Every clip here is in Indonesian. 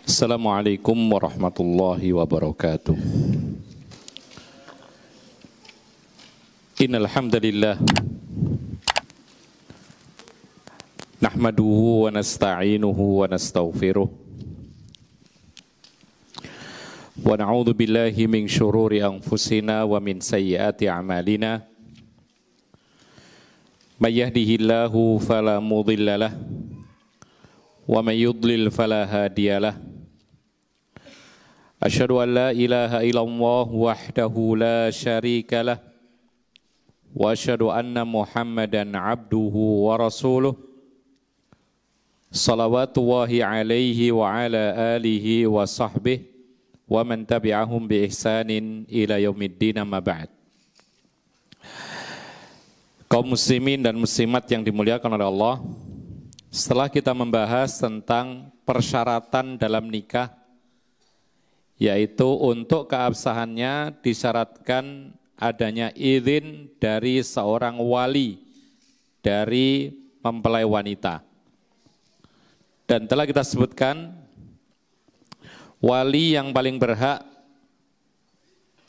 Assalamualaikum warahmatullahi wabarakatuh. Innal hamdalillah nahmaduhu wa nasta'inuhu wa nastaghfiruh wa na'udzu billahi min syururi anfusina wa min sayyiati a'malina. May yahdihillahu fala mudhillalah wa may yudlil fala hadiyalah. Asyhadu an la ilaha illallah wahdahu la syarikalah wa asyhadu anna Muhammadan abduhu wa rasuluh salawatullahi alaihi wa ala alihi wa sahbihi wa man tabi'ahum bi ihsanin ila yaumiddin amma ba'd. Kaum muslimin dan muslimat yang dimuliakan oleh Allah, setelah kita membahas tentang persyaratan dalam nikah, yaitu untuk keabsahannya disyaratkan adanya izin dari seorang wali dari mempelai wanita. Dan telah kita sebutkan, wali yang paling berhak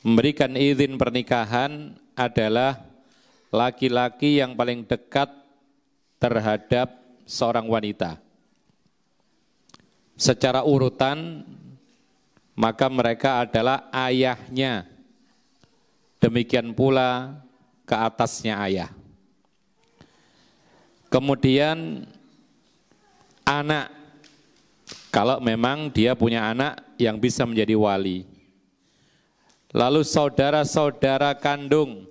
memberikan izin pernikahan adalah laki-laki yang paling dekat terhadap seorang wanita. Secara urutan, maka mereka adalah ayahnya. Demikian pula ke atasnya ayah. Kemudian anak, kalau memang dia punya anak yang bisa menjadi wali. Lalu saudara-saudara kandung,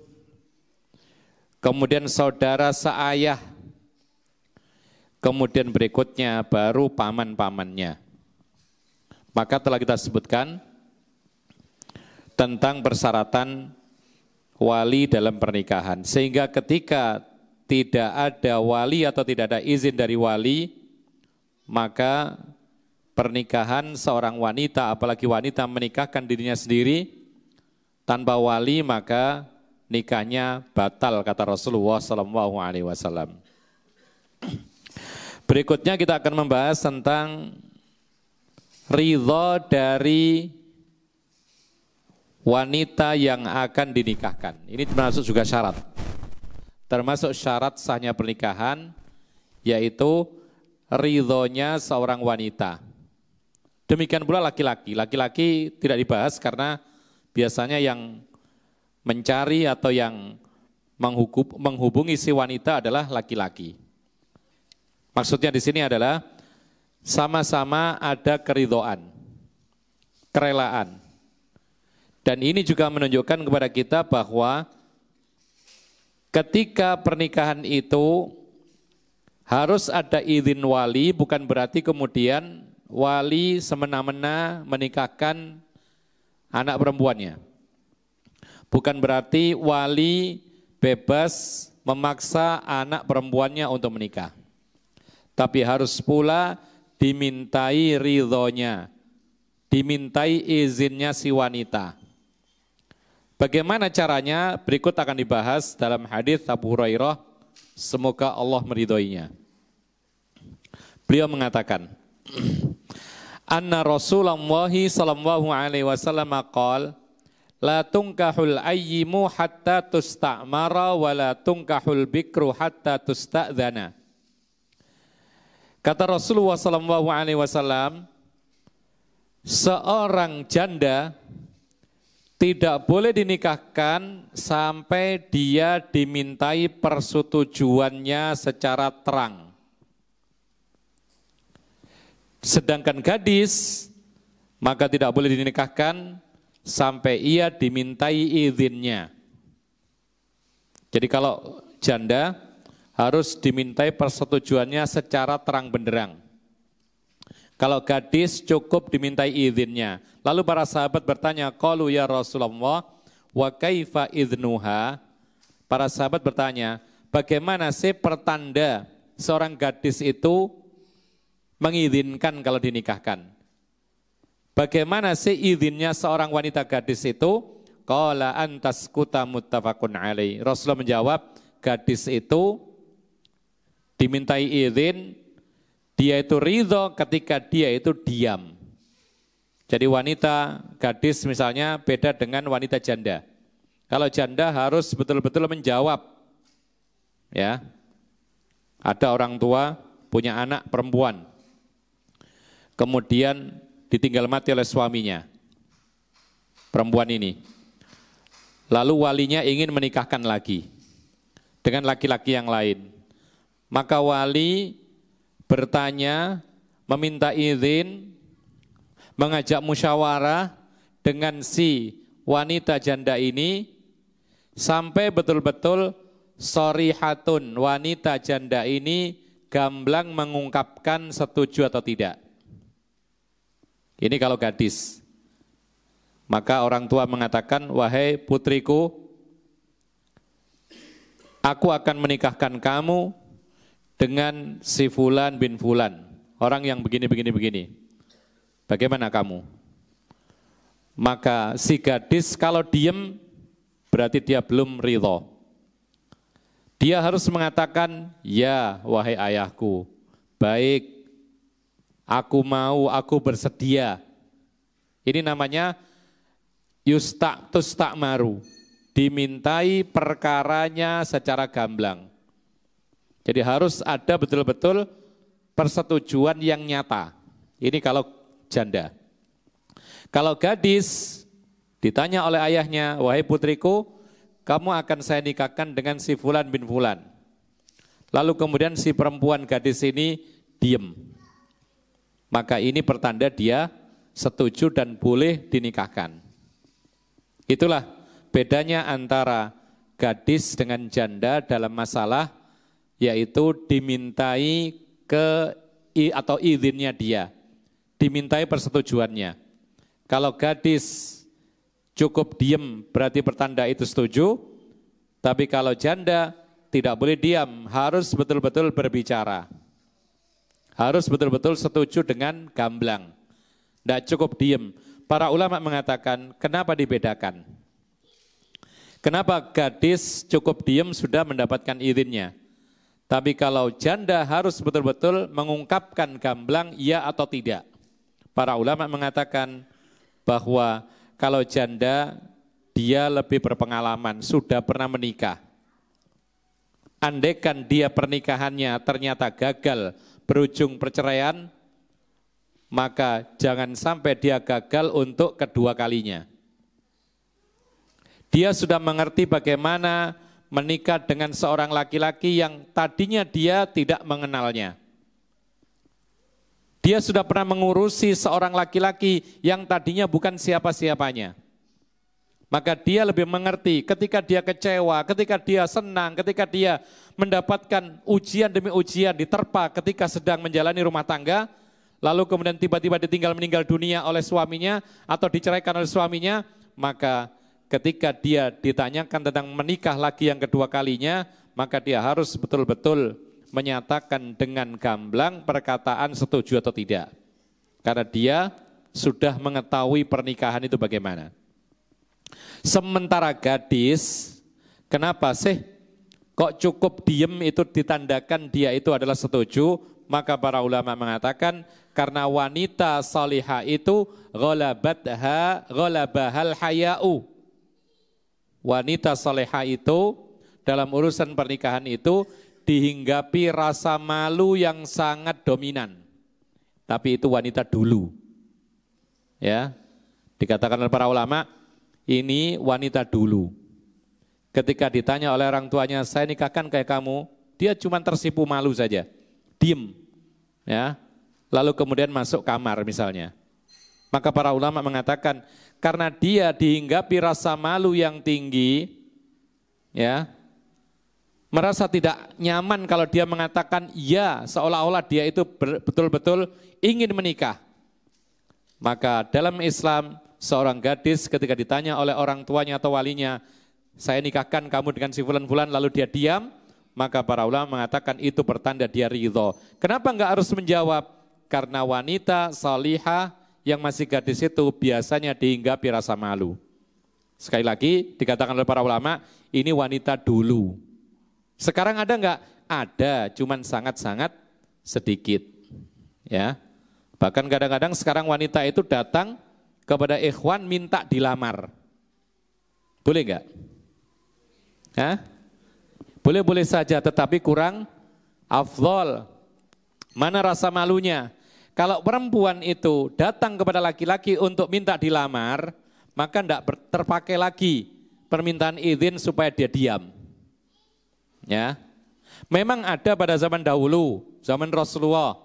kemudian saudara seayah, kemudian berikutnya baru paman-pamannya. Maka telah kita sebutkan tentang persyaratan wali dalam pernikahan. Sehingga ketika tidak ada wali atau tidak ada izin dari wali, maka pernikahan seorang wanita, apalagi wanita menikahkan dirinya sendiri tanpa wali, maka nikahnya batal, kata Rasulullah SAW. Berikutnya kita akan membahas tentang ridho dari wanita yang akan dinikahkan. Ini termasuk juga syarat. Termasuk syarat sahnya pernikahan, yaitu ridhonya seorang wanita. Demikian pula laki-laki. Laki-laki tidak dibahas karena biasanya yang mencari atau yang menghubungi si wanita adalah laki-laki. Maksudnya di sini adalah sama-sama ada keridhaan, kerelaan. Dan ini juga menunjukkan kepada kita bahwa ketika pernikahan itu harus ada izin wali, bukan berarti kemudian wali semena-mena menikahkan anak perempuannya. Bukan berarti wali bebas memaksa anak perempuannya untuk menikah. Tapi harus pula dimintai ridhonya, dimintai izinnya si wanita. Bagaimana caranya? Berikut akan dibahas dalam hadis Abu Hurairah, semoga Allah meridhoinya. Beliau mengatakan, Anna Rasulullah sallallahu alaihi wasallam qala, la tunkahul ayyimu hatta tusta'mara wa la tunkahul bikru hatta tusta'dzana. Kata Rasulullah SAW, seorang janda tidak boleh dinikahkan sampai dia dimintai persetujuannya secara terang. Sedangkan gadis, maka tidak boleh dinikahkan sampai ia dimintai izinnya. Jadi kalau janda harus dimintai persetujuannya secara terang benderang. Kalau gadis cukup dimintai izinnya. Lalu para sahabat bertanya, qalu ya Rasulullah, wa kaifa idnuha? Para sahabat bertanya, bagaimana sih pertanda seorang gadis itu mengizinkan kalau dinikahkan? Bagaimana sih izinnya seorang wanita gadis itu? Qala antaskuta muttafaqun alaih. Rasulullah menjawab, gadis itu dimintai izin, dia itu ridho ketika dia itu diam. Jadi wanita gadis misalnya beda dengan wanita janda. Kalau janda harus betul-betul menjawab. Ya. Ada orang tua punya anak perempuan. Kemudian ditinggal mati oleh suaminya. Perempuan ini. Lalu walinya ingin menikahkan lagi dengan laki-laki yang lain. Maka wali bertanya, meminta izin, mengajak musyawarah dengan si wanita janda ini sampai betul-betul shorihatun, wanita janda ini gamblang mengungkapkan setuju atau tidak. Ini kalau gadis. Maka orang tua mengatakan, wahai putriku, aku akan menikahkan kamu dengan si Fulan bin Fulan, orang yang begini. Bagaimana kamu? Maka si gadis kalau diem berarti dia belum ridho. Dia harus mengatakan, ya wahai ayahku, baik, aku mau, aku bersedia. Ini namanya tustakmaru, dimintai perkaranya secara gamblang. Jadi harus ada betul-betul persetujuan yang nyata. Ini kalau janda. Kalau gadis ditanya oleh ayahnya, wahai putriku, kamu akan saya nikahkan dengan si Fulan bin Fulan. Lalu kemudian si perempuan gadis ini diem. Maka ini pertanda dia setuju dan boleh dinikahkan. Itulah bedanya antara gadis dengan janda dalam masalah, yaitu dimintai atau izinnya dia, dimintai persetujuannya. Kalau gadis cukup diem berarti pertanda itu setuju, tapi kalau janda tidak boleh diam, harus betul-betul berbicara. Harus betul-betul setuju dengan gamblang. Tidak cukup diem. Para ulama mengatakan, kenapa dibedakan? Kenapa gadis cukup diem sudah mendapatkan izinnya? Tapi kalau janda harus betul-betul mengungkapkan gamblang ya atau tidak. Para ulama mengatakan bahwa kalau janda dia lebih berpengalaman, sudah pernah menikah. Andaikan dia pernikahannya ternyata gagal berujung perceraian, maka jangan sampai dia gagal untuk kedua kalinya. Dia sudah mengerti bagaimana menikah dengan seorang laki-laki yang tadinya dia tidak mengenalnya. Dia sudah pernah mengurusi seorang laki-laki yang tadinya bukan siapa-siapanya. Maka dia lebih mengerti ketika dia kecewa, ketika dia senang, ketika dia mendapatkan ujian demi ujian diterpa ketika sedang menjalani rumah tangga, lalu kemudian tiba-tiba ditinggal meninggal dunia oleh suaminya atau diceraikan oleh suaminya, maka ketika dia ditanyakan tentang menikah lagi yang kedua kalinya, maka dia harus betul-betul menyatakan dengan gamblang perkataan setuju atau tidak. Karena dia sudah mengetahui pernikahan itu bagaimana. Sementara gadis, kenapa sih kok cukup diem itu ditandakan dia itu adalah setuju? Maka para ulama mengatakan karena wanita salihah itu ghalabahal haya'u. Wanita salihah itu dalam urusan pernikahan itu dihinggapi rasa malu yang sangat dominan. Tapi itu wanita dulu. Ya. Dikatakan oleh para ulama, ini wanita dulu. Ketika ditanya oleh orang tuanya, saya nikahkan kayak kamu, dia cuma tersipu malu saja. Diem. Ya. Lalu kemudian masuk kamar misalnya. Maka para ulama mengatakan, karena dia dihinggapi rasa malu yang tinggi, ya, merasa tidak nyaman kalau dia mengatakan ya, seolah-olah dia itu betul-betul ingin menikah. Maka dalam Islam, seorang gadis ketika ditanya oleh orang tuanya atau walinya, saya nikahkan kamu dengan si fulan-fulan, lalu dia diam, maka para ulama mengatakan itu pertanda dia ridho. Kenapa enggak harus menjawab? Karena wanita salihah yang masih gadis itu biasanya dihinggapi rasa malu. Sekali lagi dikatakan oleh para ulama, ini wanita dulu. Sekarang ada enggak? Ada, cuman sangat-sangat sedikit. Ya. Bahkan kadang-kadang sekarang wanita itu datang kepada ikhwan minta dilamar. Boleh enggak? Hah? Boleh-boleh saja, tetapi kurang afdol. Mana rasa malunya? Kalau perempuan itu datang kepada laki-laki untuk minta dilamar, maka tidak terpakai lagi permintaan izin supaya dia diam. Ya, memang ada pada zaman dahulu, zaman Rasulullah,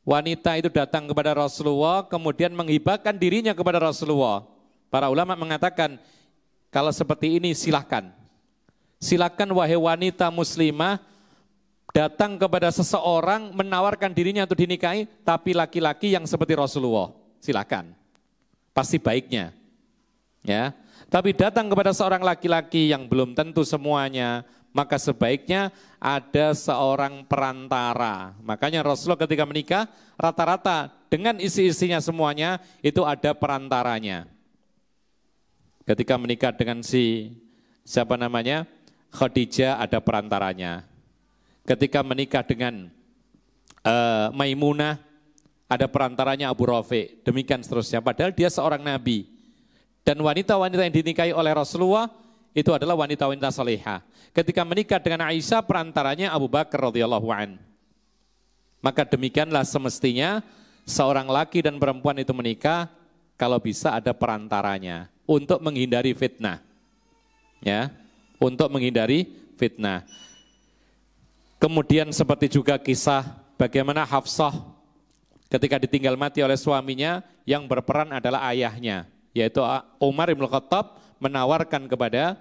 wanita itu datang kepada Rasulullah, kemudian menghibahkan dirinya kepada Rasulullah. Para ulama mengatakan, kalau seperti ini silakan. Silakan wahai wanita muslimah, datang kepada seseorang menawarkan dirinya untuk dinikahi, tapi laki-laki yang seperti Rasulullah, silakan. Pasti baiknya. Ya. Tapi datang kepada seorang laki-laki yang belum tentu semuanya, maka sebaiknya ada seorang perantara. Makanya Rasulullah ketika menikah, rata-rata dengan isi-isinya semuanya, itu ada perantaranya. Ketika menikah dengan siapa namanya? Khadijah, ada perantaranya. Ketika menikah dengan Maimunah, ada perantaranya Abu Rafi, demikian seterusnya. Padahal dia seorang nabi. Dan wanita-wanita yang dinikahi oleh Rasulullah itu adalah wanita-wanita salihah. Ketika menikah dengan Aisyah, perantaranya Abu Bakar radhiyallahu an. Maka demikianlah semestinya seorang laki dan perempuan itu menikah, kalau bisa ada perantaranya untuk menghindari fitnah. Ya, untuk menghindari fitnah. Kemudian seperti juga kisah bagaimana Hafsah ketika ditinggal mati oleh suaminya, yang berperan adalah ayahnya, yaitu Umar bin Khattab menawarkan kepada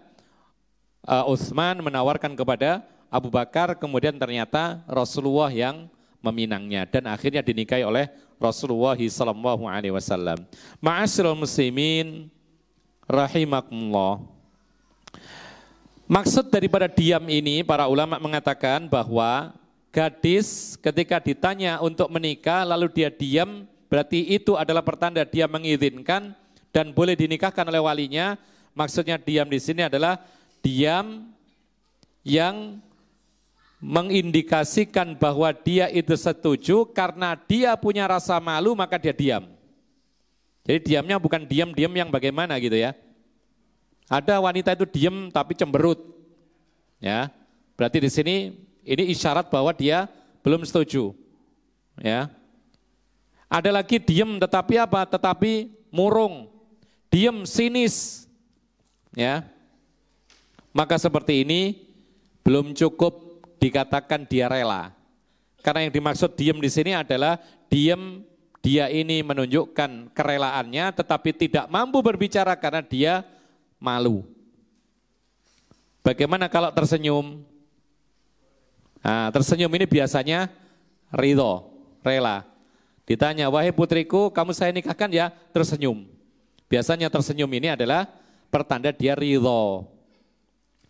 Utsman, menawarkan kepada Abu Bakar, kemudian ternyata Rasulullah yang meminangnya dan akhirnya dinikahi oleh Rasulullah sallallahu alaihi wasallam. Ma'asyiral muslimin rahimakumullah. Maksud daripada diam ini, para ulama mengatakan bahwa gadis ketika ditanya untuk menikah lalu dia diam, berarti itu adalah pertanda dia mengizinkan dan boleh dinikahkan oleh walinya. Maksudnya diam di sini adalah diam yang mengindikasikan bahwa dia itu setuju, karena dia punya rasa malu maka dia diam. Jadi diamnya bukan diam-diam yang bagaimana gitu ya. Ada wanita itu diam tapi cemberut, ya. Berarti di sini ini isyarat bahwa dia belum setuju, ya. Ada lagi diam tetapi apa? Tetapi murung, diam sinis, ya. Maka seperti ini belum cukup dikatakan dia rela, karena yang dimaksud diam di sini adalah diam dia ini menunjukkan kerelaannya, tetapi tidak mampu berbicara karena dia malu. Bagaimana kalau tersenyum? Nah, tersenyum ini biasanya ridho, rela. Ditanya, wahai putriku, kamu saya nikahkan ya? Tersenyum. Biasanya tersenyum ini adalah pertanda dia ridho.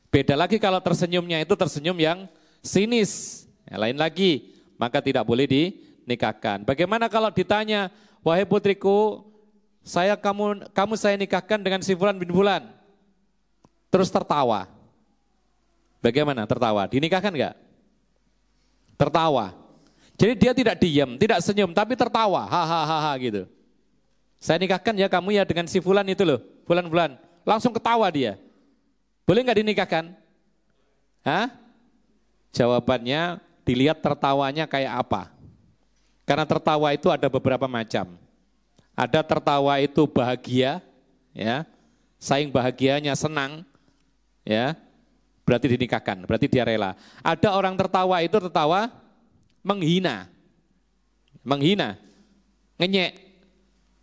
Beda lagi kalau tersenyumnya itu tersenyum yang sinis, ya, lain lagi, maka tidak boleh dinikahkan. Bagaimana kalau ditanya, wahai putriku, kamu saya nikahkan dengan si Fulan bin Fulan? Terus tertawa. Bagaimana tertawa? Dinikahkan enggak? Tertawa. Jadi dia tidak diam, tidak senyum, tapi tertawa, hahaha gitu. Saya nikahkan ya kamu ya dengan si Fulan itu loh, Fulan-Fulan. Langsung ketawa dia. Boleh enggak dinikahkan? Hah? Jawabannya dilihat tertawanya kayak apa. Karena tertawa itu ada beberapa macam. Ada tertawa itu bahagia, ya, saking bahagianya, senang, ya, berarti dinikahkan, berarti dia rela. Ada orang tertawa itu tertawa menghina, ngenyek.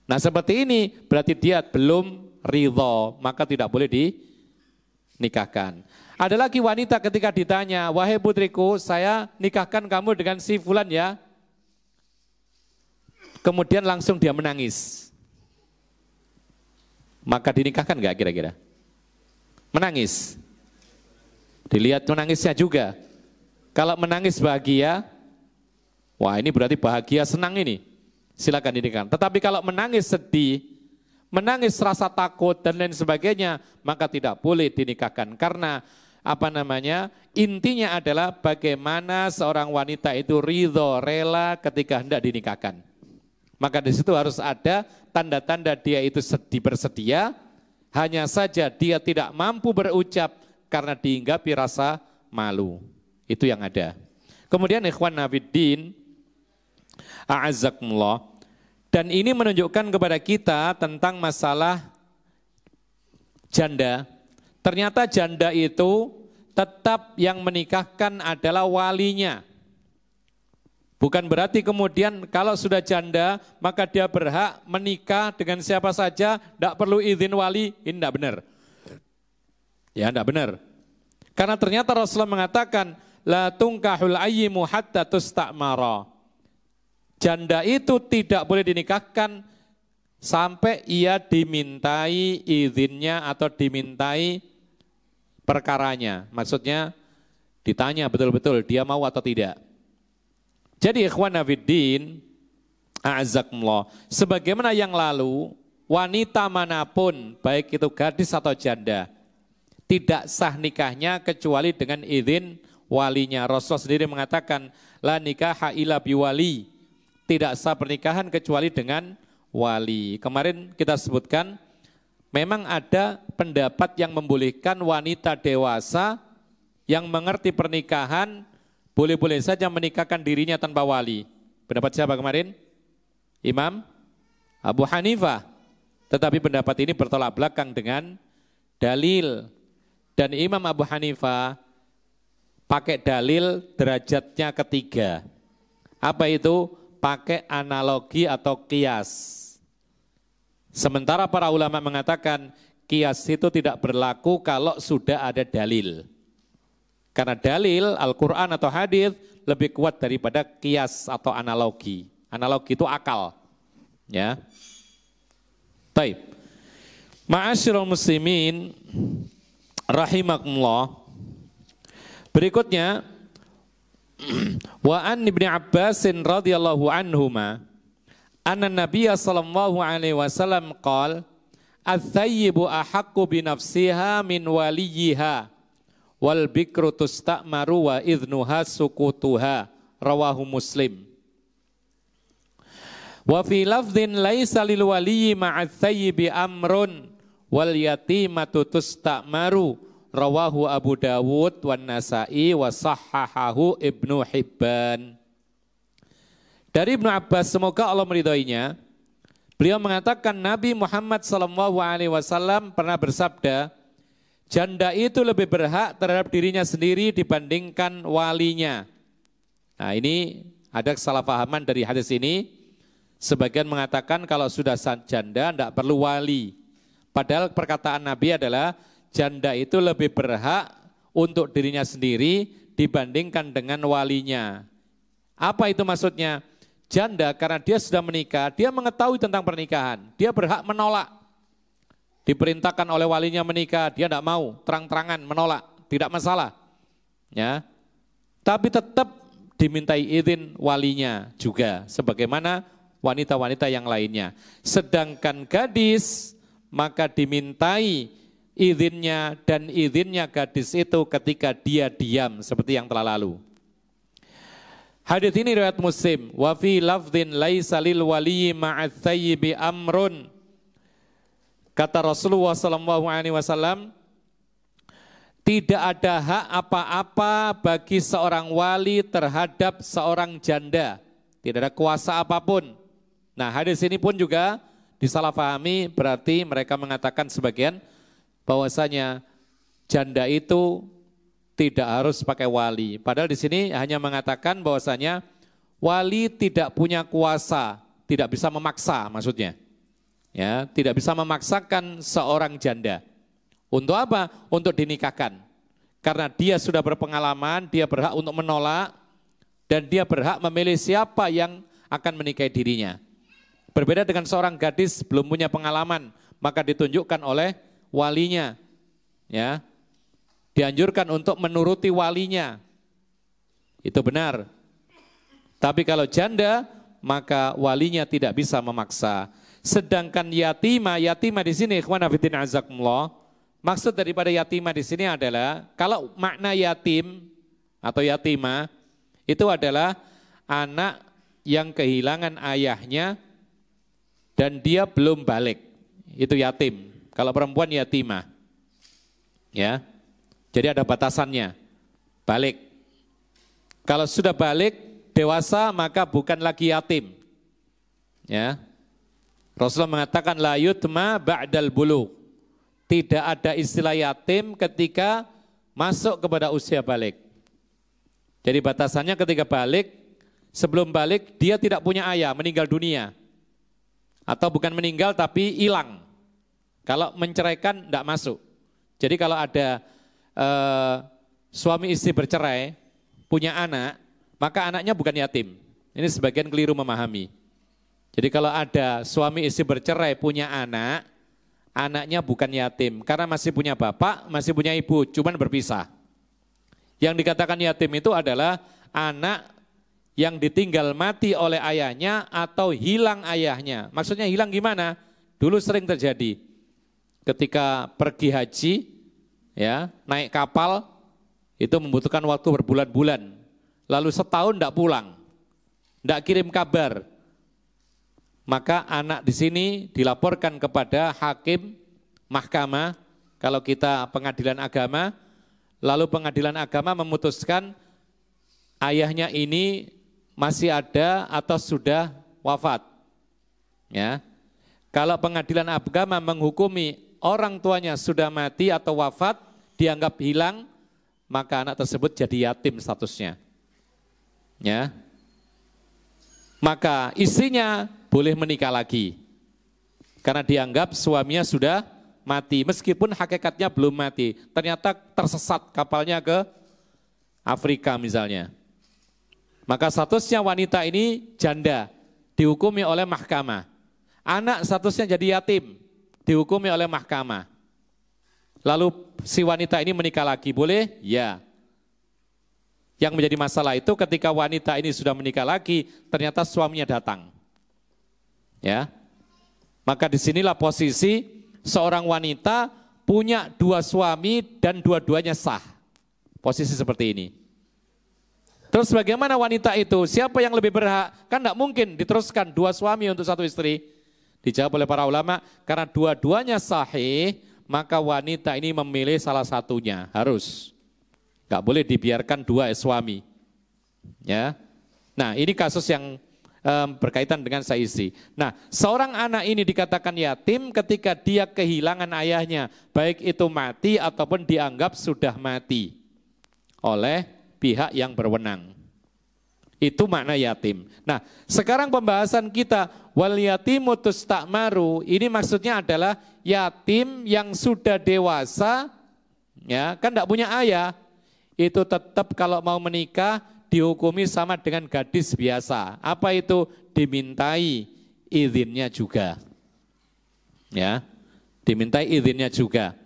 Nah seperti ini berarti dia belum ridho, maka tidak boleh dinikahkan. Ada lagi wanita ketika ditanya, wahai putriku, saya nikahkan kamu dengan si Fulan ya. Kemudian langsung dia menangis. Maka dinikahkan enggak kira-kira? Menangis. Dilihat menangisnya juga. Kalau menangis bahagia, wah ini berarti bahagia, senang ini. Silakan dinikahkan. Tetapi kalau menangis sedih, menangis rasa takut dan lain sebagainya, maka tidak boleh dinikahkan. Karena intinya adalah bagaimana seorang wanita itu ridho, rela ketika hendak dinikahkan. Maka di situ harus ada tanda-tanda dia itu bersedia, hanya saja dia tidak mampu berucap karena dihinggapi rasa malu. Itu yang ada. Kemudian ikhwan nafiddin, a'azzakumullah, dan ini menunjukkan kepada kita tentang masalah janda. Ternyata janda itu tetap yang menikahkan adalah walinya. Bukan berarti kemudian kalau sudah janda maka dia berhak menikah dengan siapa saja, tidak perlu izin wali. Ini tidak benar. Ya, tidak benar. Karena ternyata Rasulullah mengatakan la tungkahul ayyimu hatta tustamara. Janda itu tidak boleh dinikahkan sampai ia dimintai izinnya atau dimintai perkaranya. Maksudnya ditanya betul-betul dia mau atau tidak. Jadi ikhwan nafiddin, a'azzakumullah, sebagaimana yang lalu, wanita manapun, baik itu gadis atau janda, tidak sah nikahnya kecuali dengan izin walinya. Rasulullah sendiri mengatakan, la nikaha illa biwali, tidak sah pernikahan kecuali dengan wali. Kemarin kita sebutkan, memang ada pendapat yang membolehkan wanita dewasa yang mengerti pernikahan, boleh-boleh saja menikahkan dirinya tanpa wali. Pendapat siapa kemarin? Imam Abu Hanifah. Tetapi pendapat ini bertolak belakang dengan dalil. Dan Imam Abu Hanifah pakai dalil derajatnya ketiga. Apa itu? Pakai analogi atau kias. Sementara para ulama mengatakan kias itu tidak berlaku kalau sudah ada dalil. Karena dalil Al-Quran atau hadis lebih kuat daripada kias atau analogi. Analogi itu akal. Ya. Baik. Ma'asyiral muslimin rahimakumullah. Berikutnya wa an Ibnu Abbas radhiyallahu anhuma anna Nabiyya sallallahu alaihi wasallam qala ats-tsayyibu ahaqqu bi nafsiha min waliyha wal bikru tusta'maru wa idhnuha sukutuha, rawahu Muslim. Wa fi lafdhin laisa lil waliyyi ma'ats tsayyibi amrun wal yatimatu tusta'maru, rawahu Abu Dawud wan Nasa'i wa sahhahahu Ibnu Hibban. Dari Ibnu Abbas, semoga Allah meridhoinya, beliau mengatakan Nabi Muhammad SAW pernah bersabda, janda itu lebih berhak terhadap dirinya sendiri dibandingkan walinya. Nah, ini ada kesalahpahaman dari hadis ini. Sebagian mengatakan kalau sudah janda tidak perlu wali. Padahal perkataan Nabi adalah janda itu lebih berhak untuk dirinya sendiri dibandingkan dengan walinya. Apa itu maksudnya? Janda karena dia sudah menikah, dia mengetahui tentang pernikahan, dia berhak menolak. Diperintahkan oleh walinya menikah, dia tidak mau, terang-terangan menolak, tidak masalah. Ya. Tapi tetap dimintai izin walinya juga, sebagaimana wanita-wanita yang lainnya. Sedangkan gadis, maka dimintai izinnya, dan izinnya gadis itu ketika dia diam, seperti yang telah lalu. Hadis ini riwayat Muslim, wa fi lafdhin laisa lil waliyyi ma'ats tsayyibi amrun. Kata Rasulullah SAW, tidak ada hak apa-apa bagi seorang wali terhadap seorang janda. Tidak ada kuasa apapun. Nah, hadis ini pun juga disalahpahami, berarti mereka mengatakan sebagian bahwasanya janda itu tidak harus pakai wali. Padahal di sini hanya mengatakan bahwasanya wali tidak punya kuasa, tidak bisa memaksa maksudnya. Ya, tidak bisa memaksakan seorang janda. Untuk apa? Untuk dinikahkan. Karena dia sudah berpengalaman, dia berhak untuk menolak, dan dia berhak memilih siapa yang akan menikahi dirinya. Berbeda dengan seorang gadis belum punya pengalaman, maka ditunjukkan oleh walinya. Ya, dianjurkan untuk menuruti walinya. Itu benar. Tapi kalau janda, maka walinya tidak bisa memaksa. Sedangkan yatimah di sini, ikhwan fillah azakumullah, maksud daripada yatimah di sini adalah kalau makna yatim atau yatimah itu adalah anak yang kehilangan ayahnya dan dia belum balik, itu yatim. Kalau perempuan yatimah. Ya. Jadi ada batasannya. Balik. Kalau sudah balik dewasa maka bukan lagi yatim. Ya. Rasulullah mengatakan la yutma ba'dal bulugh. Tidak ada istilah yatim ketika masuk kepada usia balik. Jadi batasannya ketika balik, sebelum balik dia tidak punya ayah, meninggal dunia. Atau bukan meninggal tapi hilang. Kalau menceraikan tidak masuk. Jadi kalau ada suami istri bercerai, punya anak, maka anaknya bukan yatim. Ini sebagian keliru memahami. Jadi kalau ada suami istri bercerai punya anak, anaknya bukan yatim. Karena masih punya bapak, masih punya ibu, cuman berpisah. Yang dikatakan yatim itu adalah anak yang ditinggal mati oleh ayahnya atau hilang ayahnya. Maksudnya hilang gimana? Dulu sering terjadi. Ketika pergi haji, ya, naik kapal, itu membutuhkan waktu berbulan-bulan. Lalu setahun tidak pulang, tidak kirim kabar. Maka anak di sini dilaporkan kepada hakim mahkamah, kalau kita pengadilan agama, lalu pengadilan agama memutuskan ayahnya ini masih ada atau sudah wafat. Ya. Kalau pengadilan agama menghukumi orang tuanya sudah mati atau wafat, dianggap hilang, maka anak tersebut jadi yatim statusnya. Ya. Maka istrinya boleh menikah lagi. Karena dianggap suaminya sudah mati, meskipun hakikatnya belum mati. Ternyata tersesat kapalnya ke Afrika misalnya. Maka statusnya wanita ini janda, dihukumi oleh mahkamah. Anak statusnya jadi yatim, dihukumi oleh mahkamah. Lalu si wanita ini menikah lagi, boleh? Ya. Yang menjadi masalah itu ketika wanita ini sudah menikah lagi, ternyata suaminya datang. Ya. Maka disinilah posisi seorang wanita punya dua suami dan dua-duanya sah. Posisi seperti ini. Terus bagaimana wanita itu? Siapa yang lebih berhak? Kan tidak mungkin diteruskan dua suami untuk satu istri. Dijawab oleh para ulama, karena dua-duanya sahih, maka wanita ini memilih salah satunya, harus. Gak boleh dibiarkan dua suami. Ya. Nah, ini kasus yang berkaitan dengan istri. Nah, seorang anak ini dikatakan yatim ketika dia kehilangan ayahnya, baik itu mati ataupun dianggap sudah mati oleh pihak yang berwenang. Itu makna yatim. Nah, sekarang pembahasan kita wal yatimu tusta'maru, ini maksudnya adalah yatim yang sudah dewasa, ya, kan tidak punya ayah. Itu tetap kalau mau menikah dihukumi sama dengan gadis biasa. Apa itu? Dimintai izinnya juga. Ya, dimintai izinnya juga.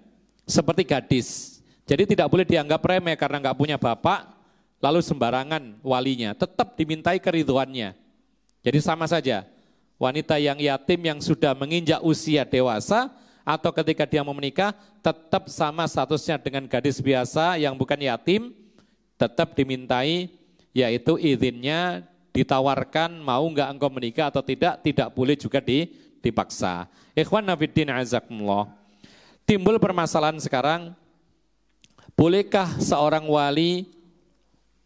Seperti gadis. Jadi tidak boleh dianggap remeh karena nggak punya bapak, lalu sembarangan walinya, tetap dimintai keridhoannya. Jadi sama saja, wanita yang yatim yang sudah menginjak usia dewasa atau ketika dia mau menikah, tetap sama statusnya dengan gadis biasa yang bukan yatim, tetap dimintai, yaitu izinnya, ditawarkan mau nggak engkau menikah atau tidak boleh juga dipaksa. Ikhwan nafiddin azakumullah. Timbul permasalahan sekarang, bolehkah seorang wali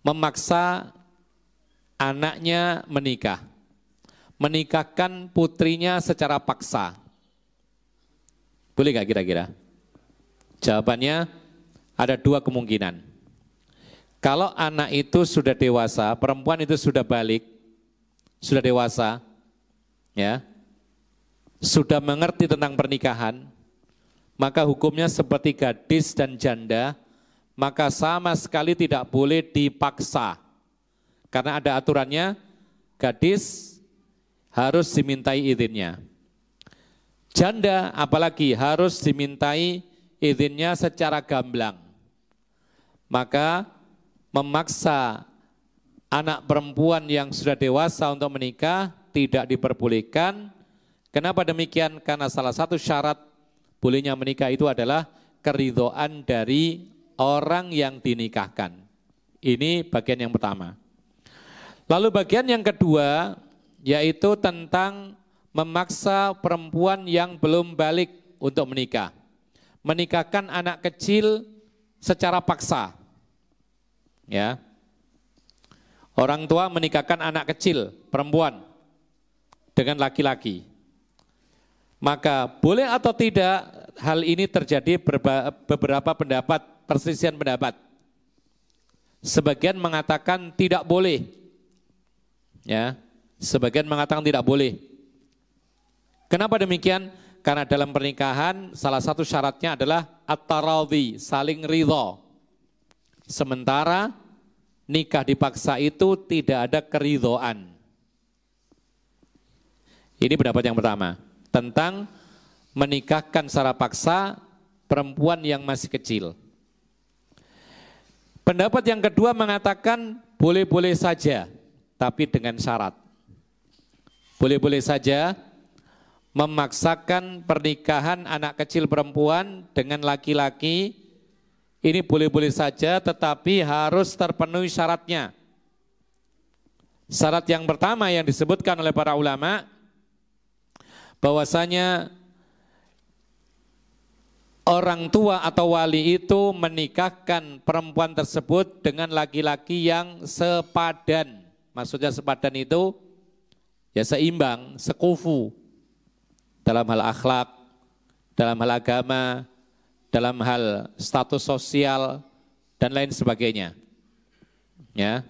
memaksa anaknya menikah, menikahkan putrinya secara paksa? Boleh gak kira-kira? Jawabannya ada dua kemungkinan. Kalau anak itu sudah dewasa, perempuan itu sudah balik, sudah dewasa, ya, sudah mengerti tentang pernikahan, maka hukumnya seperti gadis dan janda, maka sama sekali tidak boleh dipaksa. Karena ada aturannya, gadis harus dimintai izinnya. Janda apalagi harus dimintai izinnya secara gamblang. Maka memaksa anak perempuan yang sudah dewasa untuk menikah tidak diperbolehkan. Kenapa demikian? Karena salah satu syarat bolehnya menikah itu adalah keridhaan dari orang yang dinikahkan. Ini bagian yang pertama. Lalu bagian yang kedua yaitu tentang memaksa perempuan yang belum balik untuk menikah. Menikahkan anak kecil secara paksa. Ya. Orang tua menikahkan anak kecil perempuan dengan laki-laki. Maka boleh atau tidak hal ini terjadi beberapa pendapat, perselisihan pendapat. Sebagian mengatakan tidak boleh. Ya, sebagian mengatakan tidak boleh. Kenapa demikian? Karena dalam pernikahan salah satu syaratnya adalah at-taradhi, saling ridho. Sementara nikah dipaksa itu tidak ada keridhoan. Ini pendapat yang pertama, tentang menikahkan secara paksa perempuan yang masih kecil. Pendapat yang kedua mengatakan boleh-boleh saja, tapi dengan syarat. Boleh-boleh saja memaksakan pernikahan anak kecil perempuan dengan laki-laki, ini boleh-boleh saja tetapi harus terpenuhi syaratnya. Syarat yang pertama yang disebutkan oleh para ulama, bahwasanya orang tua atau wali itu menikahkan perempuan tersebut dengan laki-laki yang sepadan. Maksudnya sepadan itu ya seimbang, sekufu. Dalam hal akhlak, dalam hal agama, dalam hal status sosial, dan lain sebagainya. Ya.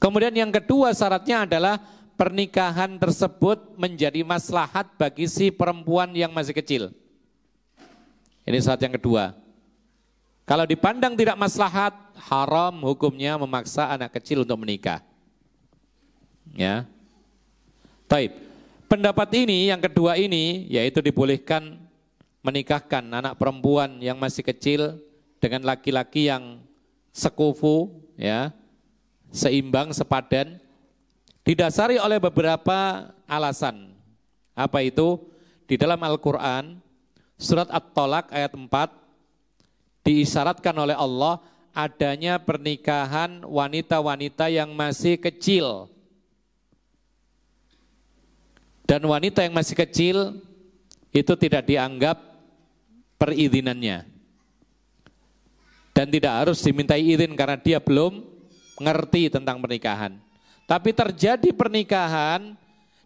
Kemudian yang kedua syaratnya adalah pernikahan tersebut menjadi maslahat bagi si perempuan yang masih kecil. Ini syarat yang kedua. Kalau dipandang tidak maslahat, haram hukumnya memaksa anak kecil untuk menikah. Ya. Taib. Pendapat ini, yang kedua ini, yaitu dibolehkan menikahkan anak perempuan yang masih kecil dengan laki-laki yang sekufu, ya, seimbang, sepadan, didasari oleh beberapa alasan. Apa itu? Di dalam Al-Quran, surat At-Tolak ayat 4, diisyaratkan oleh Allah adanya pernikahan wanita-wanita yang masih kecil. Dan wanita yang masih kecil itu tidak dianggap perizinannya. Dan tidak harus dimintai izin karena dia belum mengerti tentang pernikahan. Tapi terjadi pernikahan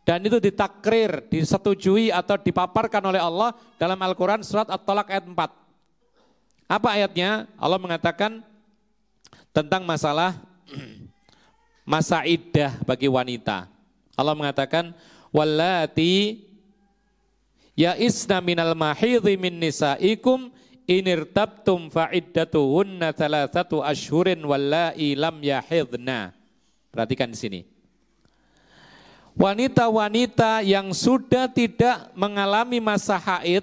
dan itu ditakrir, disetujui atau dipaparkan oleh Allah dalam Al-Quran surat At-Tolak ayat 4. Apa ayatnya? Allah mengatakan tentang masalah masa iddah bagi wanita. Allah mengatakan wallati ya'isna minal mahidhi min nisaikum inirtabtum fa'iddatuhunna thalathatu ashhurin wallahi lam yahidna. Perhatikan di sini. Wanita-wanita yang sudah tidak mengalami masa haid,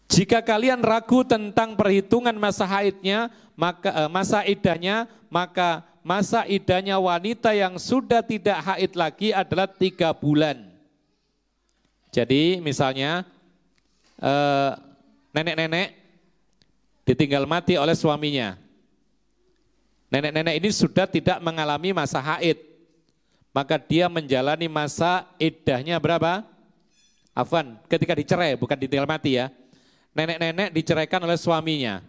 jika kalian ragu tentang perhitungan masa haidnya, maka masa iddahnya, maka masa iddahnya wanita yang sudah tidak haid lagi adalah 3 bulan. Jadi misalnya nenek-nenek ditinggal mati oleh suaminya. Nenek-nenek ini sudah tidak mengalami masa haid. Maka dia menjalani masa iddahnya berapa? Afwan, ketika dicerai, bukan ditinggal mati ya. Nenek-nenek diceraikan oleh suaminya.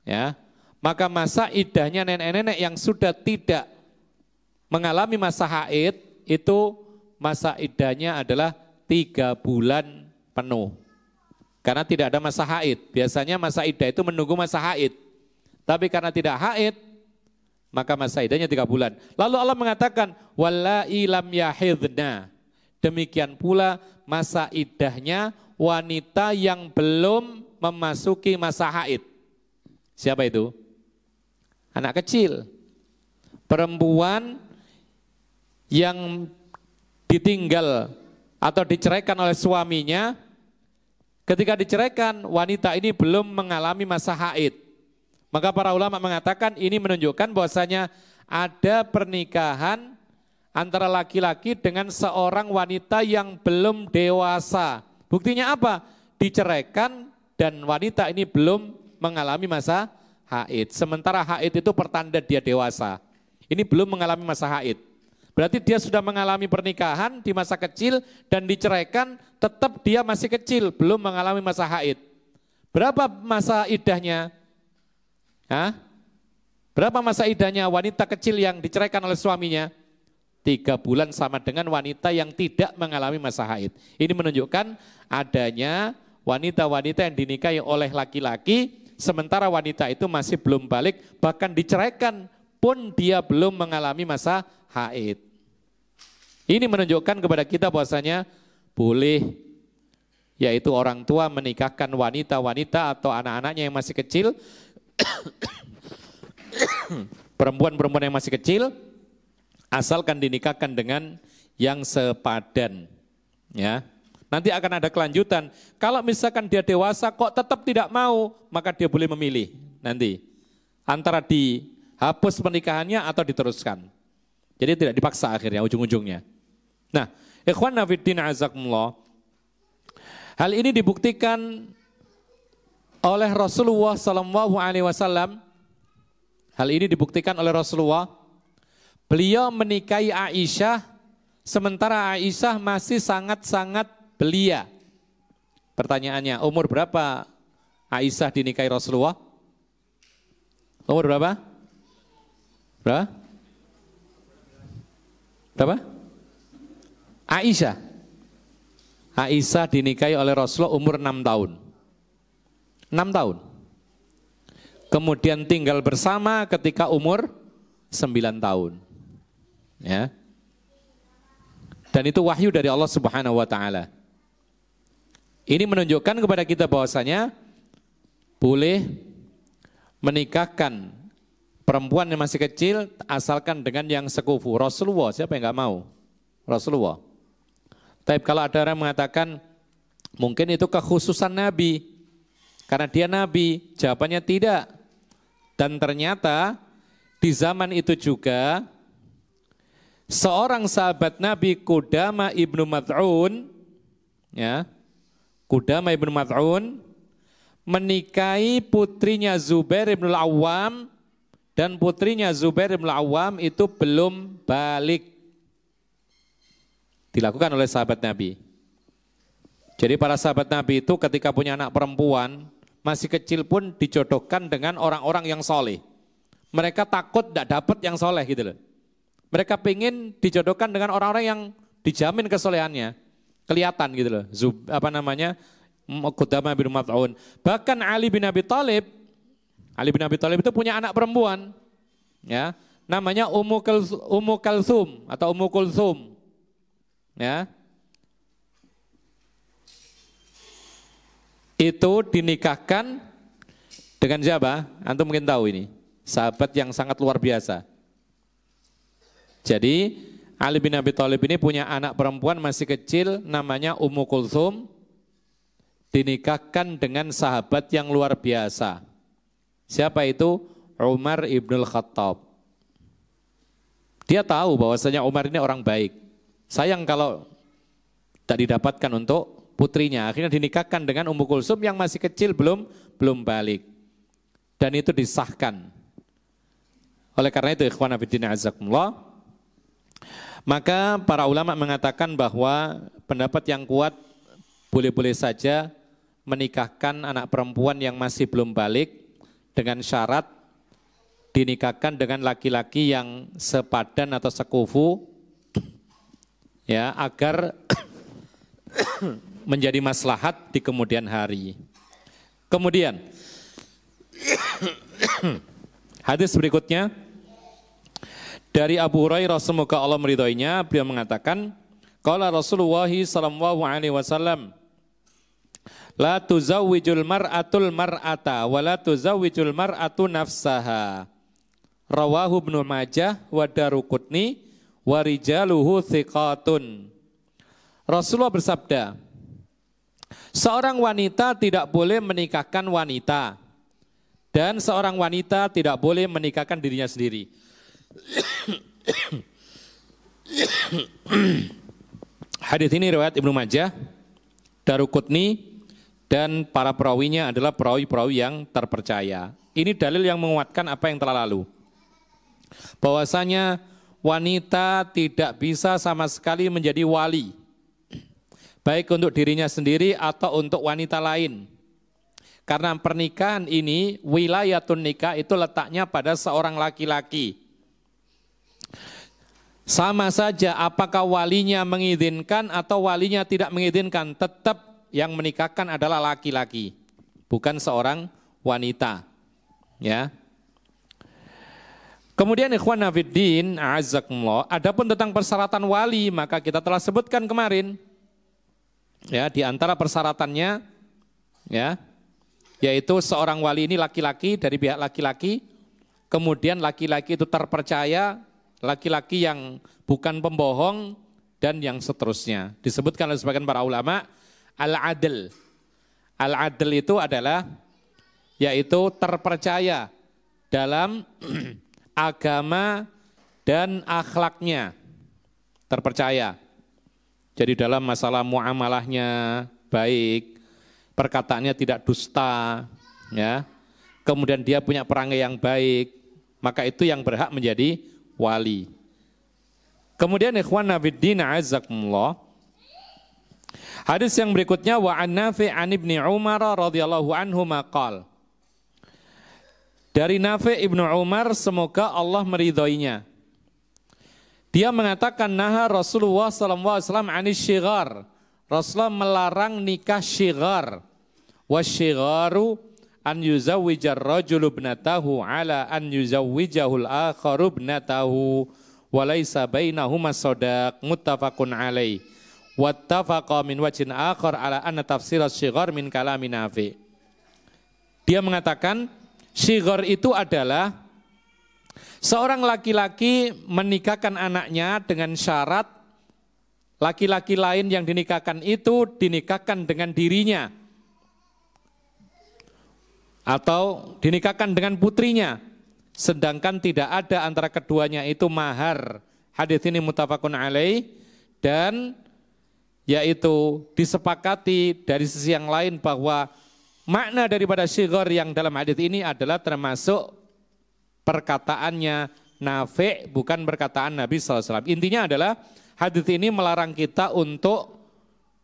Ya. Maka masa iddahnya nenek-nenek yang sudah tidak mengalami masa haid itu masa iddahnya adalah 3 bulan penuh. Karena tidak ada masa haid. Biasanya masa iddah itu menunggu masa haid. Tapi karena tidak haid, maka masa iddahnya 3 bulan. Lalu Allah mengatakan wallahi lam yahidna. Demikian pula masa iddahnya wanita yang belum memasuki masa haid. Siapa itu? Anak kecil, perempuan yang ditinggal atau diceraikan oleh suaminya. Ketika diceraikan, wanita ini belum mengalami masa haid. Maka para ulama mengatakan ini menunjukkan bahwasanya ada pernikahan antara laki-laki dengan seorang wanita yang belum dewasa. Buktinya apa? Diceraikan dan wanita ini belum mengalami masa haid. Sementara haid itu pertanda dia dewasa. Ini belum mengalami masa haid. Berarti dia sudah mengalami pernikahan di masa kecil dan diceraikan, tetap dia masih kecil, belum mengalami masa haid. Berapa masa iddahnya? Hah? Berapa masa iddahnya wanita kecil yang diceraikan oleh suaminya? 3 bulan sama dengan wanita yang tidak mengalami masa haid. Ini menunjukkan adanya wanita-wanita yang dinikahi oleh laki-laki, sementara wanita itu masih belum balik, bahkan diceraikan pun dia belum mengalami masa haid. Ini menunjukkan kepada kita bahwasanya boleh, yaitu orang tua menikahkan wanita-wanita atau anak-anaknya yang masih kecil, perempuan-perempuan yang masih kecil, asalkan dinikahkan dengan yang sepadan. Ya, nanti akan ada kelanjutan. Kalau misalkan dia dewasa kok tetap tidak mau, maka dia boleh memilih nanti antara dihapus pernikahannya atau diteruskan. Jadi tidak dipaksa akhirnya ujung-ujungnya. Nah, ikhwan fiddin azakumullah, hal ini dibuktikan oleh Rasulullah sallallahu alaihi wasallam. Hal ini dibuktikan oleh Rasulullah. Beliau menikahi Aisyah sementara Aisyah masih sangat-sangat belia. Pertanyaannya, umur berapa Aisyah dinikahi Rasulullah? Umur berapa? Berapa? Berapa? Aisyah dinikahi oleh Rasulullah umur 6 tahun. 6 tahun. Kemudian tinggal bersama ketika umur 9 tahun. Ya. Dan itu wahyu dari Allah Subhanahu wa taala. Ini menunjukkan kepada kita bahwasanya boleh menikahkan perempuan yang masih kecil asalkan dengan yang sekufu. Rasulullah, siapa yang enggak mau? Rasulullah. Tapi kalau ada orang mengatakan mungkin itu kekhususan Nabi karena dia Nabi, jawabannya tidak. Dan ternyata di zaman itu juga seorang sahabat Nabi Qudamah ibnu Mad'un, ya, Qudamah ibnu Mad'un menikahi putrinya Zubair ibn al-Awwam, dan putrinya Zubair ibn al-Awwam itu belum balik. Dilakukan oleh sahabat Nabi. Jadi para sahabat Nabi itu ketika punya anak perempuan masih kecil pun dijodohkan dengan orang-orang yang soleh. Mereka takut tidak dapat yang soleh gitu loh. Mereka pengen dijodohkan dengan orang-orang yang dijamin kesolehannya, kelihatan gitu loh. Qudamah bin Mad'un. Bahkan Ali bin Abi Thalib itu punya anak perempuan, ya, namanya Ummu Kalsum atau Ummu Kulsum. Ya, itu dinikahkan dengan siapa? Antum mungkin tahu ini, sahabat yang sangat luar biasa. Jadi Ali bin Abi Thalib ini punya anak perempuan masih kecil namanya Ummu Kulsum, dinikahkan dengan sahabat yang luar biasa. Siapa itu? Umar ibnul Khattab. Dia tahu bahwasanya Umar ini orang baik. Sayang kalau tak didapatkan untuk putrinya. Akhirnya dinikahkan dengan Ummu Kulsum yang masih kecil belum balik. Dan itu disahkan. Oleh karena itu ikhwan fillah azakumullah, maka para ulama mengatakan bahwa pendapat yang kuat boleh-boleh saja menikahkan anak perempuan yang masih belum balik dengan syarat dinikahkan dengan laki-laki yang sepadan atau sekufu, ya, agar menjadi maslahat di kemudian hari. Kemudian hadis berikutnya dari Abu Hurairah semoga Allah meridhoinya, beliau mengatakan, qala Rasulullah sallallahu alaihi wasallam, la tuzawwijul mar'atul mar'ata wa la tuzawwijul mar'atu nafsaha. Rawahu Ibnu Majah wa Daruqutni wa rijaluhu thiqatun. Rasulullah bersabda, seorang wanita tidak boleh menikahkan wanita dan seorang wanita tidak boleh menikahkan dirinya sendiri. Hadis ini riwayat Ibnu Majah, Daruqutni, dan para perawinya adalah perawi-perawi yang terpercaya. Ini dalil yang menguatkan apa yang telah lalu, bahwasanya wanita tidak bisa sama sekali menjadi wali, baik untuk dirinya sendiri atau untuk wanita lain. Karena pernikahan ini, wilayatun nikah itu letaknya pada seorang laki-laki. Sama saja apakah walinya mengizinkan atau walinya tidak mengizinkan, tetap yang menikahkan adalah laki-laki, bukan seorang wanita. Ya. Kemudian ikhwan fiddin, a'azzakumullah, adapun tentang persyaratan wali, maka kita telah sebutkan kemarin. Ya, di antara persyaratannya, ya, yaitu seorang wali ini laki-laki dari pihak laki-laki, kemudian laki-laki itu terpercaya, laki-laki yang bukan pembohong, dan yang seterusnya. Disebutkan oleh sebagian para ulama, al-adl. Al-adl itu adalah, yaitu terpercaya dalam agama dan akhlaknya. Terpercaya. Jadi dalam masalah muamalahnya baik, perkataannya tidak dusta, ya. Kemudian dia punya perangai yang baik, maka itu yang berhak menjadi wali. Kemudian ikhwan fiddin a'azzakumullah, hadis yang berikutnya, wa an Nafi' an Ibni Umar radhiyallahu anhu maqal. Dari Nafi' Ibnu Umar, semoga Allah meridhoinya. Dia mengatakan, naha Rasulullah SAW anis syighar. Rasulullah melarang nikah syighar. Wa syigharu an yuzawwijar rajulu ibnatahu ala an yuzawwijahul akharu ibnatahu wa laisa bainahuma shadaq, muttafaqun alaih. Wattafaqa min wajhin akhar ala anna tafsir asy-syighar min kalami Nafi'. Dia mengatakan syighar itu adalah seorang laki-laki menikahkan anaknya dengan syarat laki-laki lain yang dinikahkan itu dinikahkan dengan dirinya atau dinikahkan dengan putrinya, sedangkan tidak ada antara keduanya itu mahar. Hadis ini muttafaqun alaih, dan yaitu disepakati dari sisi yang lain bahwa makna daripada syighar yang dalam hadis ini adalah termasuk perkataannya Nafi', bukan perkataan Nabi SAW. Intinya adalah hadis ini melarang kita untuk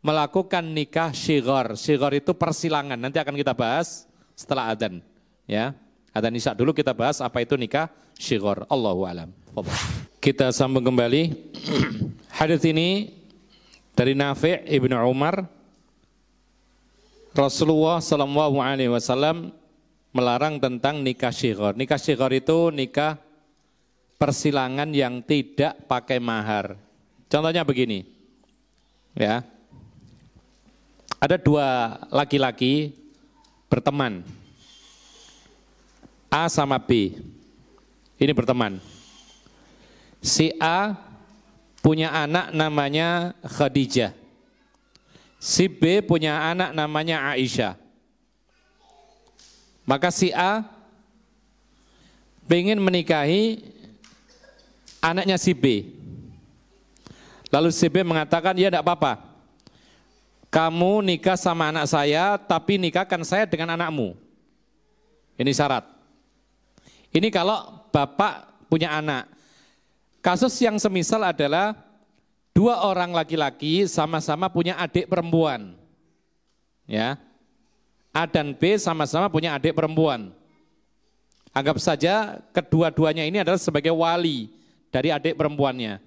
melakukan nikah syighar. Syighar itu persilangan, nanti akan kita bahas setelah adzan. Ya, adzan isya dulu kita bahas apa itu nikah syighar. Allahu a'lam. Kita sambung kembali. Hadis ini dari Nafi' Ibnu Umar, Rasulullah SAW melarang tentang nikah syighar. Nikah syighar itu nikah persilangan yang tidak pakai mahar. Contohnya begini, ya, ada dua laki-laki berteman, A sama B, ini berteman. Si A punya anak namanya Khadijah, si B punya anak namanya Aisyah. Maka si A ingin menikahi anaknya si B. Lalu si B mengatakan, ya tidak apa-apa, kamu nikah sama anak saya, tapi nikahkan saya dengan anakmu. Ini syarat. Ini kalau bapak punya anak. Kasus yang semisal adalah dua orang laki-laki sama-sama punya adik perempuan. Ya. A dan B sama-sama punya adik perempuan. Anggap saja kedua-duanya ini adalah sebagai wali dari adik perempuannya.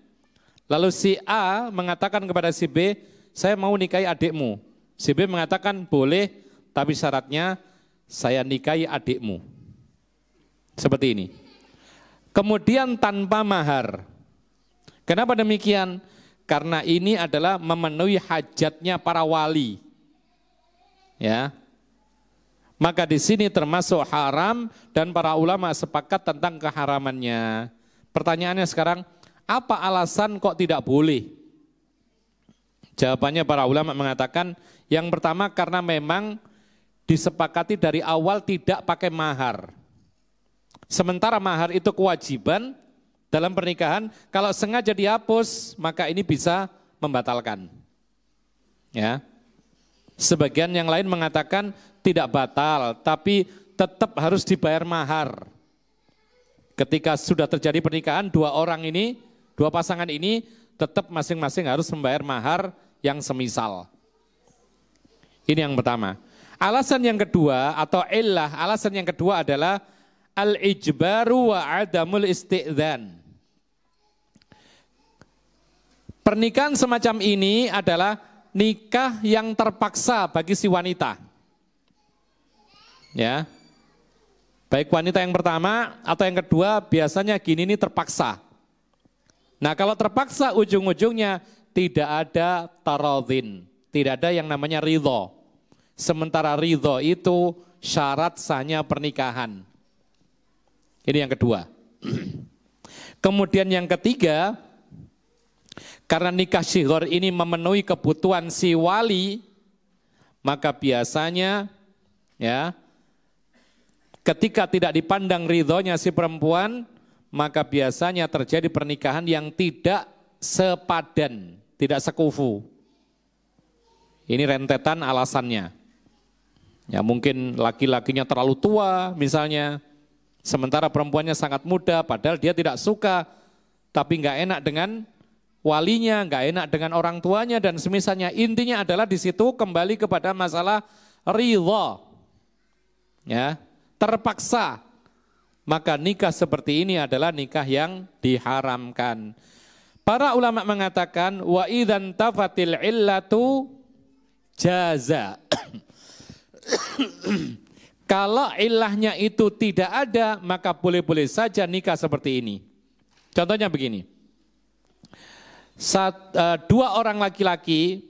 Lalu si A mengatakan kepada si B, saya mau nikahi adikmu. Si B mengatakan boleh, tapi syaratnya saya nikahi adikmu. Seperti ini. Kemudian tanpa mahar. Kenapa demikian? Karena ini adalah memenuhi hajatnya para wali. Ya. Maka di sini termasuk haram dan para ulama sepakat tentang keharamannya. Pertanyaannya sekarang, apa alasan kok tidak boleh? Jawabannya para ulama mengatakan, yang pertama karena memang disepakati dari awal tidak pakai mahar. Sementara mahar itu kewajiban dalam pernikahan, kalau sengaja dihapus maka ini bisa membatalkan. Ya. Sebagian yang lain mengatakan tidak batal, tapi tetap harus dibayar mahar. Ketika sudah terjadi pernikahan, dua orang ini Dua pasangan ini tetap masing-masing harus membayar mahar yang semisal. Ini yang pertama. Alasan yang kedua atau illah, alasan yang kedua adalah al-ijbaru wa adamul isti'dzan. Pernikahan semacam ini adalah nikah yang terpaksa bagi si wanita. Ya. Baik wanita yang pertama atau yang kedua biasanya gini ini terpaksa. Nah, kalau terpaksa ujung-ujungnya tidak ada taradhin, tidak ada yang namanya ridho. Sementara ridho itu syarat sahnya pernikahan. Ini yang kedua. Kemudian yang ketiga, karena nikah syighar ini memenuhi kebutuhan si wali, maka biasanya ya ketika tidak dipandang ridhonya si perempuan, maka biasanya terjadi pernikahan yang tidak sepadan, tidak sekufu. Ini rentetan alasannya. Ya mungkin laki-lakinya terlalu tua misalnya, sementara perempuannya sangat muda, padahal dia tidak suka, tapi nggak enak dengan walinya, nggak enak dengan orang tuanya dan semisalnya. Intinya adalah di situ kembali kepada masalah ridha, ya terpaksa. Maka nikah seperti ini adalah nikah yang diharamkan. Para ulama mengatakan wa idzan tafatil illatu jaza. Kalau ilahnya itu tidak ada, maka boleh-boleh saja nikah seperti ini. Contohnya begini, dua orang laki-laki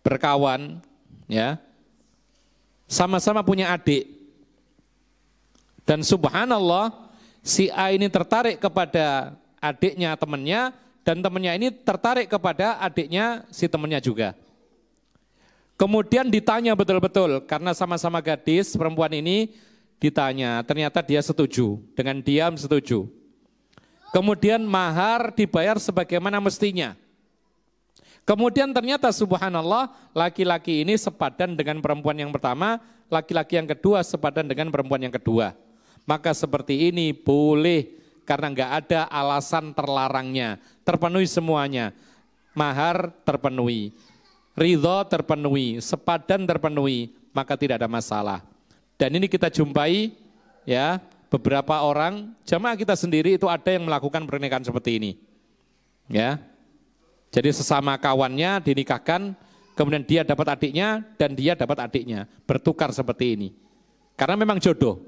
berkawan, ya, sama-sama punya adik, dan subhanallah si A ini tertarik kepada adiknya temannya, dan temannya ini tertarik kepada adiknya si temannya juga. Kemudian ditanya betul-betul, karena sama-sama gadis, perempuan ini ditanya, ternyata dia setuju, dengan diam setuju. Kemudian mahar dibayar sebagaimana mestinya. Kemudian ternyata subhanallah, laki-laki ini sepadan dengan perempuan yang pertama, laki-laki yang kedua sepadan dengan perempuan yang kedua. Maka seperti ini boleh, karena nggak ada alasan terlarangnya, terpenuhi semuanya. Mahar terpenuhi, ridho terpenuhi, sepadan terpenuhi, maka tidak ada masalah. Dan ini kita jumpai ya beberapa orang, jamaah kita sendiri itu ada yang melakukan pernikahan seperti ini. Ya. Jadi sesama kawannya dinikahkan, kemudian dia dapat adiknya dan dia dapat adiknya, bertukar seperti ini. Karena memang jodoh.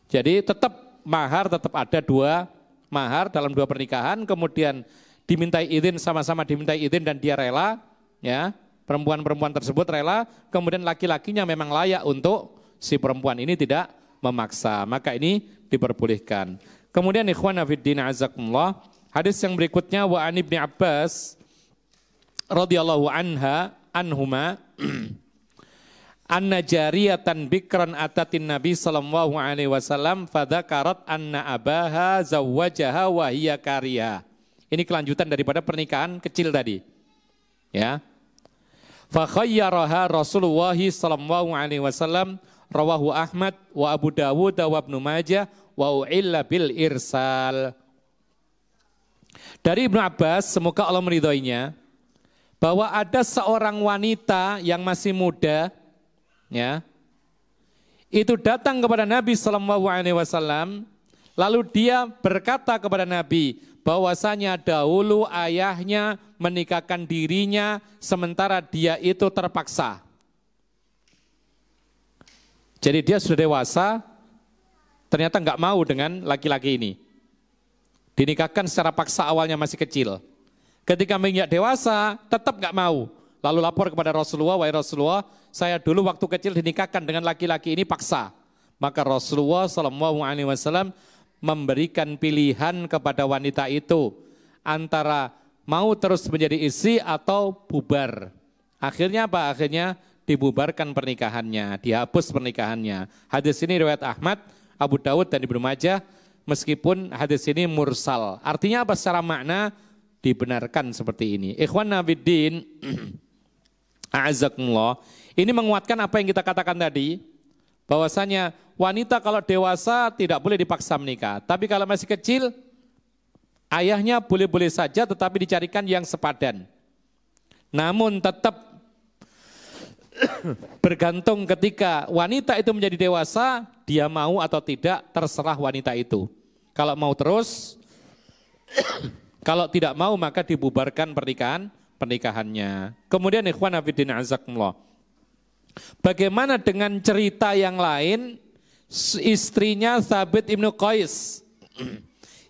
Jadi tetap mahar tetap ada dua mahar dalam dua pernikahan, kemudian dimintai izin, sama-sama dimintai izin dan dia rela, ya. Perempuan-perempuan tersebut rela, kemudian laki-lakinya memang layak untuk si perempuan ini tidak memaksa, maka ini diperbolehkan. Kemudian ikhwan fiddin azakumullah, hadis yang berikutnya wa an Ibni Abbas radhiyallahu anhuma anna jariyatan bikran atatin Nabi sallallahu alaihi wasallam fadzakarat anna abaha zawwajaha wa hiya kariha. Ini kelanjutan daripada pernikahan kecil tadi. Ya. Fa khayyaraha Rasulullah sallallahu alaihi wasallam rawahu Ahmad wa Abu Dawud wa Ibnu Majah wa u'illa bil irsal. Dari Ibnu Abbas, semoga Allah meridhoinya, bahwa ada seorang wanita yang masih muda, ya, itu datang kepada Nabi sallallahu alaihi wasallam, lalu dia berkata kepada Nabi bahwasanya dahulu ayahnya menikahkan dirinya sementara dia itu terpaksa. Jadi dia sudah dewasa, ternyata nggak mau dengan laki-laki ini. Dinikahkan secara paksa awalnya masih kecil. Ketika menginjak dewasa, tetap nggak mau. Lalu lapor kepada Rasulullah, wahai Rasulullah, saya dulu waktu kecil dinikahkan dengan laki-laki ini paksa. Maka Rasulullah SAW memberikan pilihan kepada wanita itu antara mau terus menjadi istri atau bubar. Akhirnya apa? Akhirnya dibubarkan pernikahannya, dihapus pernikahannya. Hadis ini riwayat Ahmad, Abu Dawud dan Ibnu Majah, meskipun hadis ini mursal. Artinya apa secara makna? Dibenarkan seperti ini. Ikhwan Nabiddin, a'azakumullah, ini menguatkan apa yang kita katakan tadi, bahwasanya wanita kalau dewasa tidak boleh dipaksa menikah, tapi kalau masih kecil Ayahnya boleh-boleh saja tetapi dicarikan yang sepadan. Namun tetap bergantung ketika wanita itu menjadi dewasa, dia mau atau tidak terserah wanita itu. Kalau mau terus, kalau tidak mau maka dibubarkan pernikahannya. Kemudian ikhwan fillah azakumullah. Bagaimana dengan cerita yang lain, istrinya Thabit ibnu Qais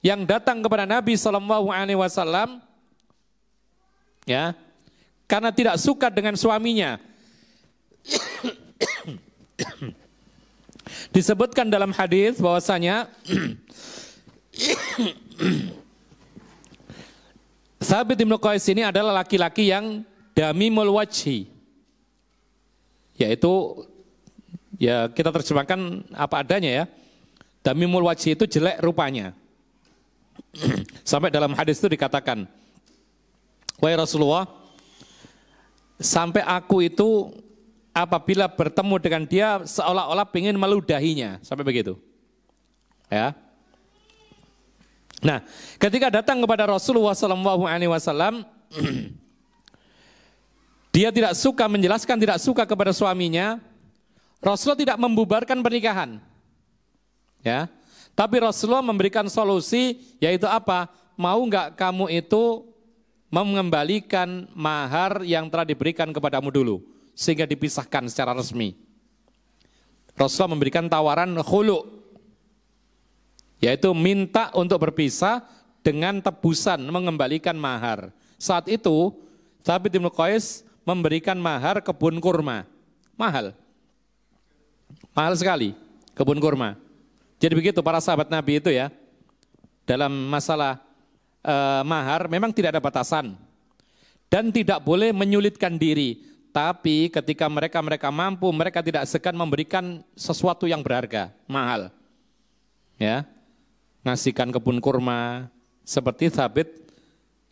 yang datang kepada Nabi SAW, ya, karena tidak suka dengan suaminya. Disebutkan dalam hadis bahwasanya Thabit ibnu Qais ini adalah laki-laki yang damimul wajhi, yaitu ya kita terjemahkan apa adanya ya. Damimul wajhi itu jelek rupanya. Sampai dalam hadis itu dikatakan, wahai Rasulullah, sampai aku itu apabila bertemu dengan dia seolah-olah ingin meludahinya, sampai begitu. Ya. Nah, ketika datang kepada Rasulullah SAW, dia tidak suka menjelaskan, tidak suka kepada suaminya. Rasulullah tidak membubarkan pernikahan, ya. Tapi Rasulullah memberikan solusi, yaitu apa? Mau nggak kamu itu mengembalikan mahar yang telah diberikan kepadamu dulu, sehingga dipisahkan secara resmi. Rasulullah memberikan tawaran khulu', yaitu minta untuk berpisah dengan tebusan mengembalikan mahar. Saat itu Thabit ibnu Qais memberikan mahar kebun kurma, mahal sekali kebun kurma. Jadi begitu para sahabat Nabi itu ya, dalam masalah mahar memang tidak ada batasan dan tidak boleh menyulitkan diri. Tapi ketika mereka mampu, mereka tidak segan memberikan sesuatu yang berharga, mahal. Ya, ngasihkan kebun kurma seperti Thabit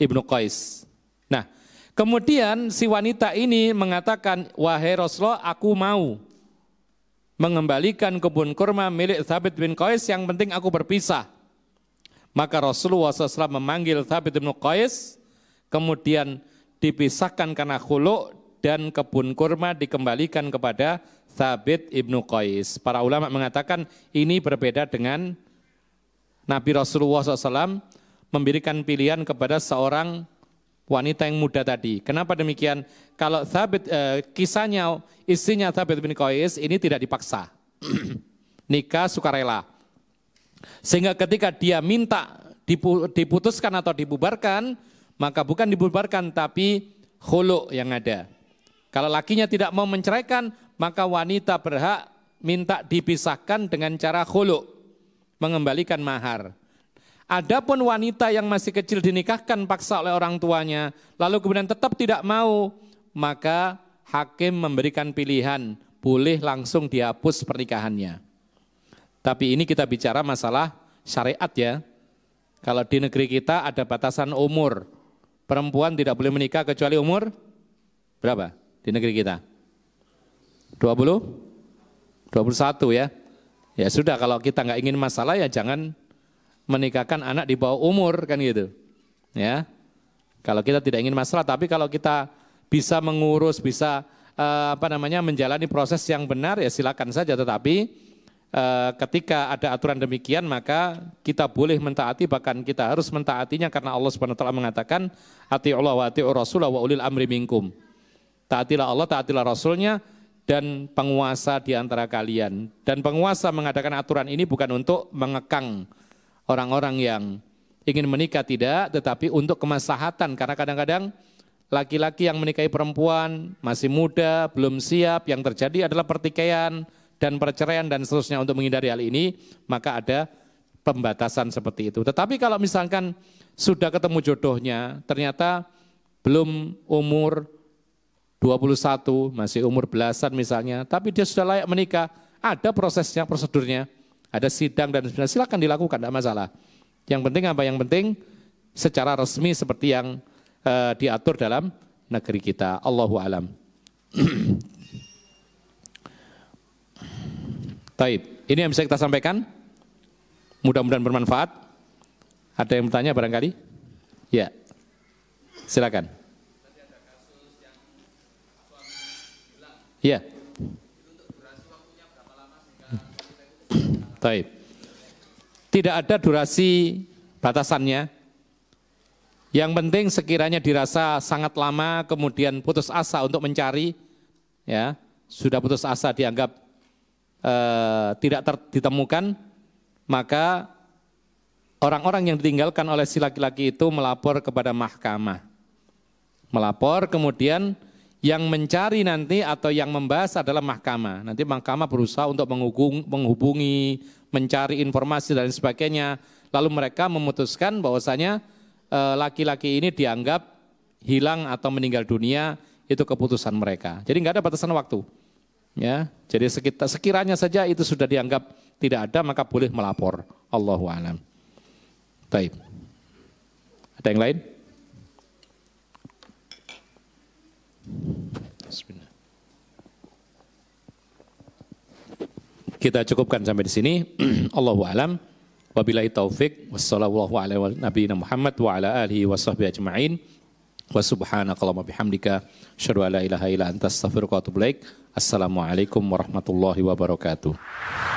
ibnu Qais. Nah, kemudian si wanita ini mengatakan, wahai Rasulullah, aku mau mengembalikan kebun kurma milik Thabit bin Qais, yang penting aku berpisah. Maka Rasulullah SAW memanggil Thabit bin Qais, kemudian dipisahkan karena khulu', dan kebun kurma dikembalikan kepada Thabit ibnu Qais. Para ulama mengatakan ini berbeda dengan Nabi Rasulullah SAW memberikan pilihan kepada seorang wanita yang muda tadi. Kenapa demikian? Kalau Thabit, kisahnya istrinya Thabit bin Qais ini tidak dipaksa, nikah sukarela. Sehingga ketika dia minta diputuskan atau dibubarkan, maka bukan dibubarkan tapi khulu' yang ada. Kalau lakinya tidak mau menceraikan, maka wanita berhak minta dipisahkan dengan cara khulu', mengembalikan mahar. Adapun wanita yang masih kecil dinikahkan paksa oleh orang tuanya, lalu kemudian tetap tidak mau, maka hakim memberikan pilihan, boleh langsung dihapus pernikahannya. Tapi ini kita bicara masalah syariat ya. Kalau di negeri kita ada batasan umur, perempuan tidak boleh menikah kecuali umur berapa di negeri kita? 20? 21 ya. Ya sudah, kalau kita nggak ingin masalah ya jangan menikahkan anak di bawah umur kan gitu. Ya. Kalau kita tidak ingin masalah, tapi kalau kita bisa mengurus, bisa menjalani proses yang benar ya silakan saja, tetapi ketika ada aturan demikian maka kita boleh mentaati, bahkan kita harus mentaatinya karena Allah Subhanahu wa taala mengatakan atii'ullah wa atii'ur rasul wa ulil amri minkum. Taatilah Allah, taatilah Rasulnya dan penguasa di antara kalian. Dan penguasa mengadakan aturan ini bukan untuk mengekang orang-orang yang ingin menikah, tidak, tetapi untuk kemaslahatan. Karena kadang-kadang laki-laki yang menikahi perempuan masih muda, belum siap, yang terjadi adalah pertikaian dan perceraian dan seterusnya. Untuk menghindari hal ini, maka ada pembatasan seperti itu. Tetapi kalau misalkan sudah ketemu jodohnya, ternyata belum umur 21, masih umur belasan misalnya, tapi dia sudah layak menikah, ada prosesnya, prosedurnya, ada sidang dan sebagainya, silakan dilakukan, tidak masalah. Yang penting apa? Yang penting secara resmi seperti yang diatur dalam negeri kita. Allahu a'lam. Taib. Ini yang bisa kita sampaikan. Mudah-mudahan bermanfaat. Ada yang bertanya barangkali? Ya, silakan. Ya. Baik. Tidak ada durasi batasannya. Yang penting sekiranya dirasa sangat lama, kemudian putus asa untuk mencari, ya sudah putus asa dianggap tidak ditemukan, maka orang-orang yang ditinggalkan oleh si laki-laki itu melapor kepada mahkamah. Melapor, kemudian yang mencari nanti atau yang membahas adalah mahkamah. Nanti mahkamah berusaha untuk menghubungi, mencari informasi dan sebagainya. Lalu mereka memutuskan bahwasanya laki-laki ini dianggap hilang atau meninggal dunia, itu keputusan mereka. Jadi nggak ada batasan waktu. Ya, jadi sekiranya saja itu sudah dianggap tidak ada, maka boleh melapor. Allahu a'lam. Baik. Ada yang lain? Bismillah. Kita cukupkan sampai di sini. Allahu a'lam. Wabillahi taufik. Wassallallahu ala nabiyina Muhammad wa ala alihi wa sahbihi ajma'in. Wa subhanakallahumma bihamdika asyhadu an la ilaha illa anta astaghfiruka wa atubu ilaik. Assalamualaikum warahmatullahi wabarakatuh.